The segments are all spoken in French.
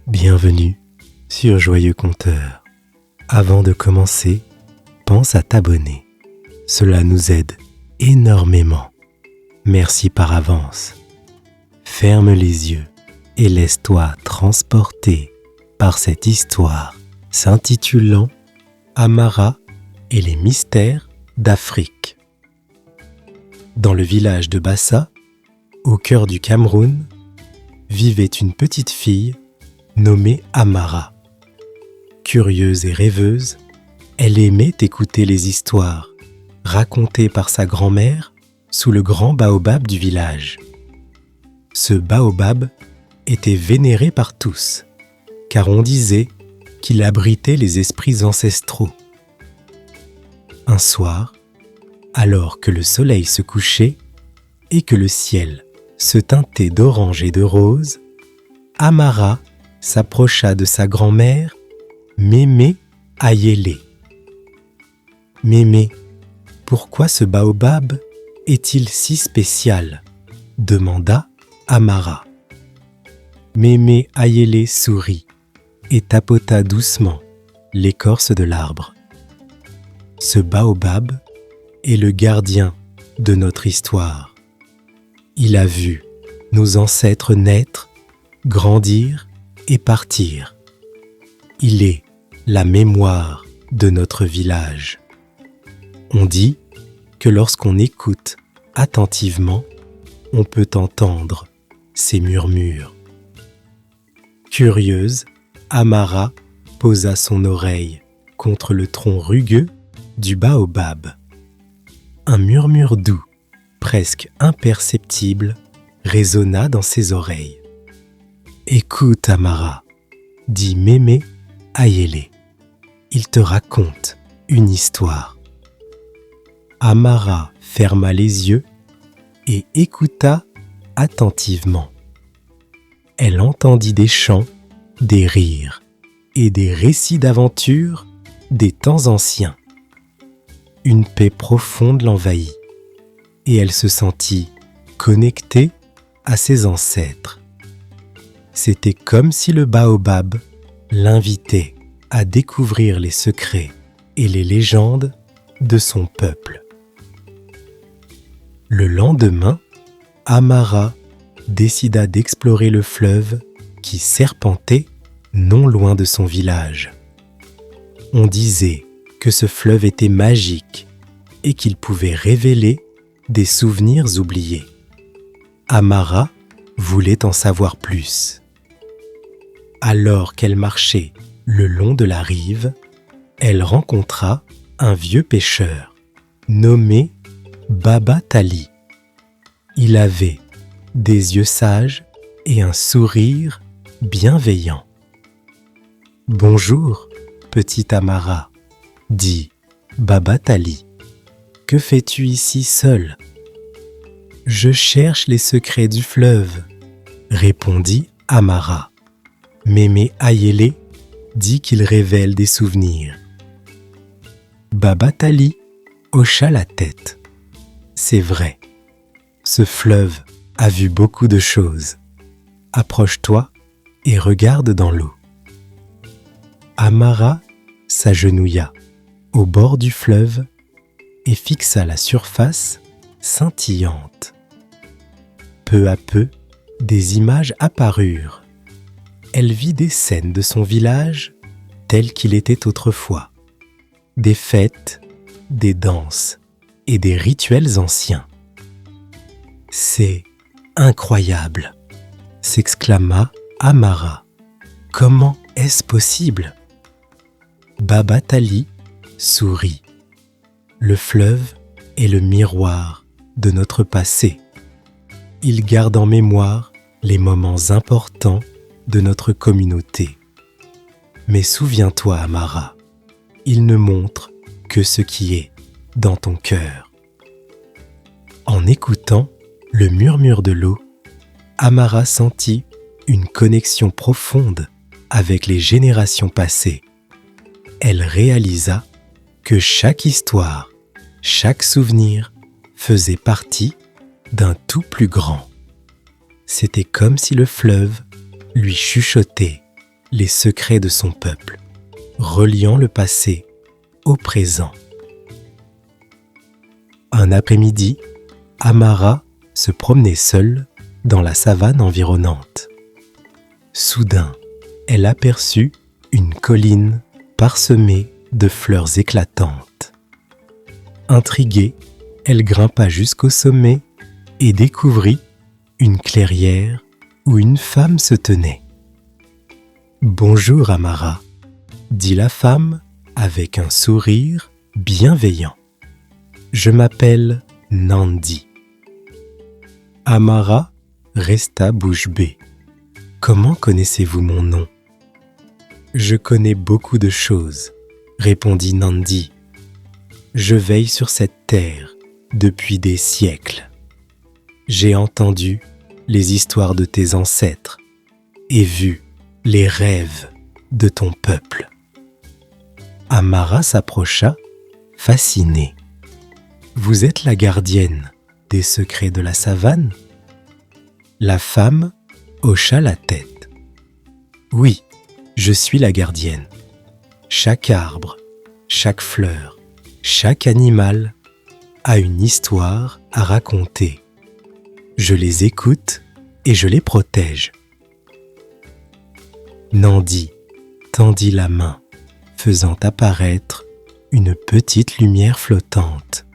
Bienvenue sur Joyeux Conteur. Avant de commencer, pense à t'abonner. Cela nous aide énormément. Merci par avance. Ferme les yeux et laisse-toi transporter par cette histoire s'intitulant Amara et les mystères d'Afrique. Dans le village de Bassa, au cœur du Cameroun, vivait une petite fille nommée Amara. Curieuse et rêveuse, elle aimait écouter les histoires racontées par sa grand-mère sous le grand baobab du village. Ce baobab était vénéré par tous, car on disait qu'il abritait les esprits ancestraux. Un soir, alors que le soleil se couchait et que le ciel se teintait d'orange et de rose, Amara s'approcha de sa grand-mère, Mémé Ayélé. « Mémé, pourquoi ce baobab est-il si spécial ?» demanda Amara. Mémé Ayélé sourit et tapota doucement l'écorce de l'arbre. « Ce baobab est le gardien de notre histoire. Il a vu nos ancêtres naître, grandir et partir. Il est la mémoire de notre village. On dit que lorsqu'on écoute attentivement, on peut entendre ses murmures. » Curieuse, Amara posa son oreille contre le tronc rugueux du baobab. Un murmure doux, presque imperceptible, résonna dans ses oreilles. « Écoute, Amara, » dit Mémé Ayélé. « Il te raconte une histoire. » Amara ferma les yeux et écouta attentivement. Elle entendit des chants, des rires et des récits d'aventures des temps anciens. Une paix profonde l'envahit et elle se sentit connectée à ses ancêtres. C'était comme si le baobab l'invitait à découvrir les secrets et les légendes de son peuple. Le lendemain, Amara décida d'explorer le fleuve qui serpentait non loin de son village. On disait que ce fleuve était magique et qu'il pouvait révéler des souvenirs oubliés. Amara voulait en savoir plus. Alors qu'elle marchait le long de la rive, elle rencontra un vieux pêcheur nommé Baba Tali. Il avait des yeux sages et un sourire bienveillant. « Bonjour, petite Amara, » dit Baba Tali. « Que fais-tu ici seule ?»« Je cherche les secrets du fleuve, » répondit Amara. Mémé Ayélé dit qu'il révèle des souvenirs. Baba Tali hocha la tête. C'est vrai, ce fleuve a vu beaucoup de choses. Approche-toi et regarde dans l'eau. Amara s'agenouilla au bord du fleuve et fixa la surface scintillante. Peu à peu, des images apparurent. Elle vit des scènes de son village tel qu'il était autrefois. Des fêtes, des danses et des rituels anciens. « C'est incroyable !» s'exclama Amara. « Comment est-ce possible ?» Baba Tali sourit. « Le fleuve est le miroir de notre passé. Il garde en mémoire les moments importants de notre communauté. Mais souviens-toi, Amara, il ne montre que ce qui est dans ton cœur. » En écoutant le murmure de l'eau, Amara sentit une connexion profonde avec les générations passées. Elle réalisa que chaque histoire, chaque souvenir faisait partie d'un tout plus grand. C'était comme si le fleuve lui chuchotait les secrets de son peuple, reliant le passé au présent. Un après-midi, Amara se promenait seule dans la savane environnante. Soudain, elle aperçut une colline parsemée de fleurs éclatantes. Intriguée, elle grimpa jusqu'au sommet et découvrit une clairière où une femme se tenait. « Bonjour Amara », dit la femme avec un sourire bienveillant. « Je m'appelle Nandi. » Amara resta bouche bée. « Comment connaissez-vous mon nom ?»« Je connais beaucoup de choses, » répondit Nandi. « Je veille sur cette terre depuis des siècles. J'ai entendu les histoires de tes ancêtres et vu les rêves de ton peuple. » Amara s'approcha, fascinée. « Vous êtes la gardienne des secrets de la savane ?» La femme hocha la tête. « Oui, je suis la gardienne. Chaque arbre, chaque fleur, chaque animal a une histoire à raconter. Je les écoute et je les protège. » Nandi tendit la main, faisant apparaître une petite lumière flottante.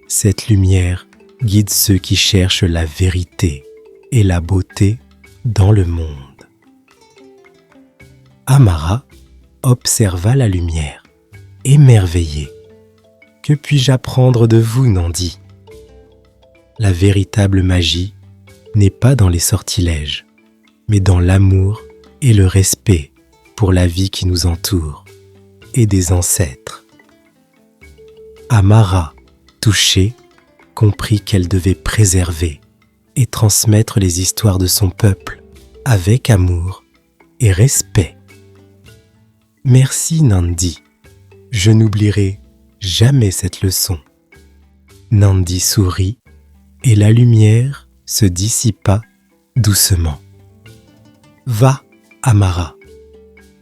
Cette lumière guide ceux qui cherchent la vérité et la beauté dans le monde. Amara observa la lumière, émerveillée. « Que puis-je apprendre de vous, Nandi ?» La véritable magie n'est pas dans les sortilèges, mais dans l'amour et le respect pour la vie qui nous entoure et des ancêtres. Amara, touchée, comprit qu'elle devait préserver et transmettre les histoires de son peuple avec amour et respect. « Merci Nandi, je n'oublierai jamais cette leçon. » Nandi sourit et la lumière se dissipa doucement. « Va, Amara,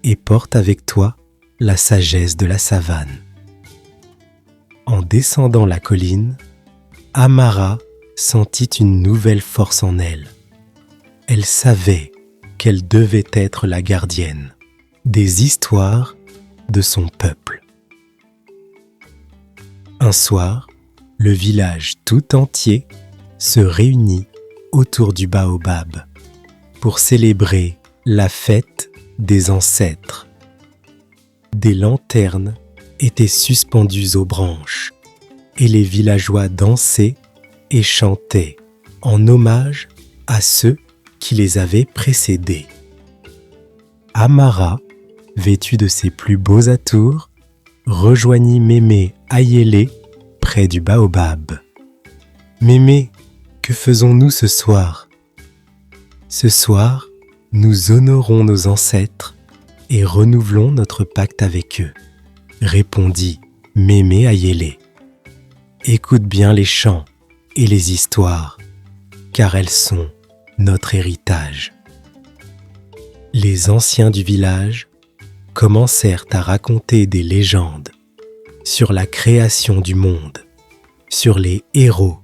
et porte avec toi la sagesse de la savane. » En descendant la colline, Amara sentit une nouvelle force en elle. Elle savait qu'elle devait être la gardienne des histoires de son peuple. Un soir, le village tout entier se réunit autour du baobab pour célébrer la fête des ancêtres. Des lanternes étaient suspendues aux branches et les villageois dansaient et chantaient en hommage à ceux qui les avaient précédés. Amara, vêtue de ses plus beaux atours, rejoignit Mémé Ayélé près du baobab. « Mémé, que faisons-nous ce soir ?»« Ce soir, nous honorons nos ancêtres et renouvelons notre pacte avec eux, » répondit Mémé Ayélé. « Écoute bien les chants et les histoires, car elles sont notre héritage. » Les anciens du village commencèrent à raconter des légendes sur la création du monde, sur les héros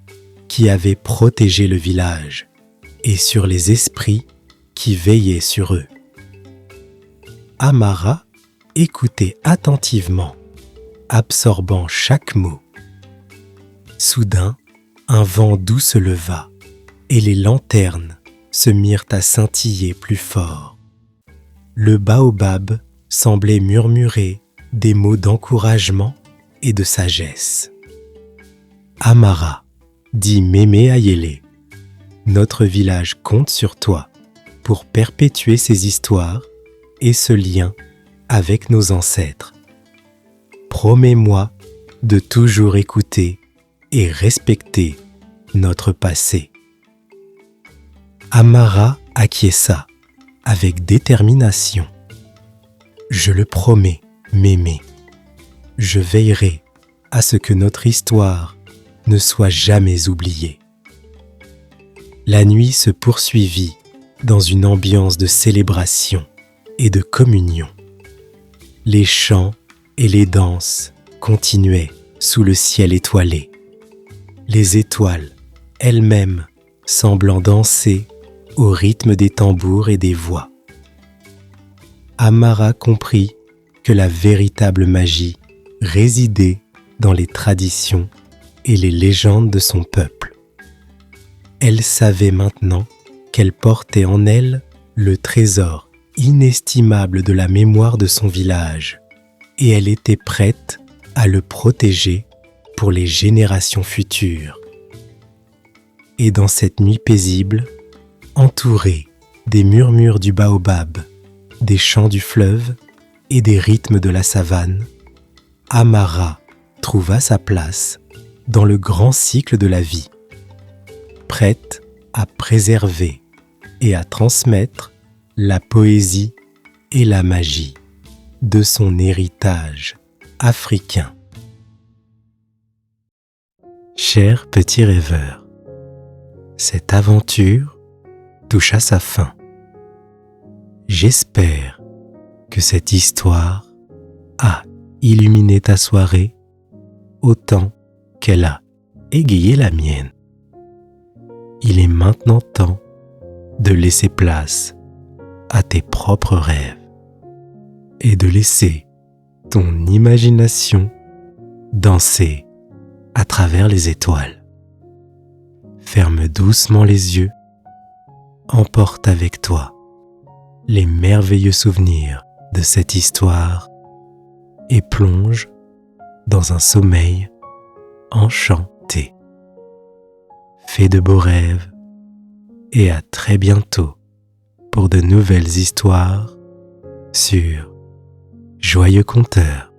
qui avaient protégé le village et sur les esprits qui veillaient sur eux. Amara écoutait attentivement, absorbant chaque mot. Soudain, un vent doux se leva et les lanternes se mirent à scintiller plus fort. Le baobab semblait murmurer des mots d'encouragement et de sagesse. « Amara, dit Mémé Ayélé, notre village compte sur toi pour perpétuer ces histoires et ce lien avec nos ancêtres. Promets-moi de toujours écouter et respecter notre passé. » Amara acquiesça avec détermination. « Je le promets, Mémé. Je veillerai à ce que notre histoire ne soit jamais oubliée. » La nuit se poursuivit dans une ambiance de célébration et de communion. Les chants et les danses continuaient sous le ciel étoilé, les étoiles elles-mêmes semblant danser au rythme des tambours et des voix. Amara comprit que la véritable magie résidait dans les traditions et les légendes de son peuple. Elle savait maintenant qu'elle portait en elle le trésor inestimable de la mémoire de son village, et elle était prête à le protéger pour les générations futures. Et dans cette nuit paisible, entourée des murmures du baobab, des chants du fleuve et des rythmes de la savane, Amara trouva sa place dans le grand cycle de la vie, prête à préserver et à transmettre la poésie et la magie de son héritage africain. Chers petits rêveurs, cette aventure touche à sa fin. J'espère que cette histoire a illuminé ta soirée autant qu'elle a égayé la mienne. Il est maintenant temps de laisser place à tes propres rêves et de laisser ton imagination danser à travers les étoiles. Ferme doucement les yeux, emporte avec toi les merveilleux souvenirs de cette histoire et plonge dans un sommeil enchanté. Fais de beaux rêves et à très bientôt pour de nouvelles histoires sur Joyeux Conteur.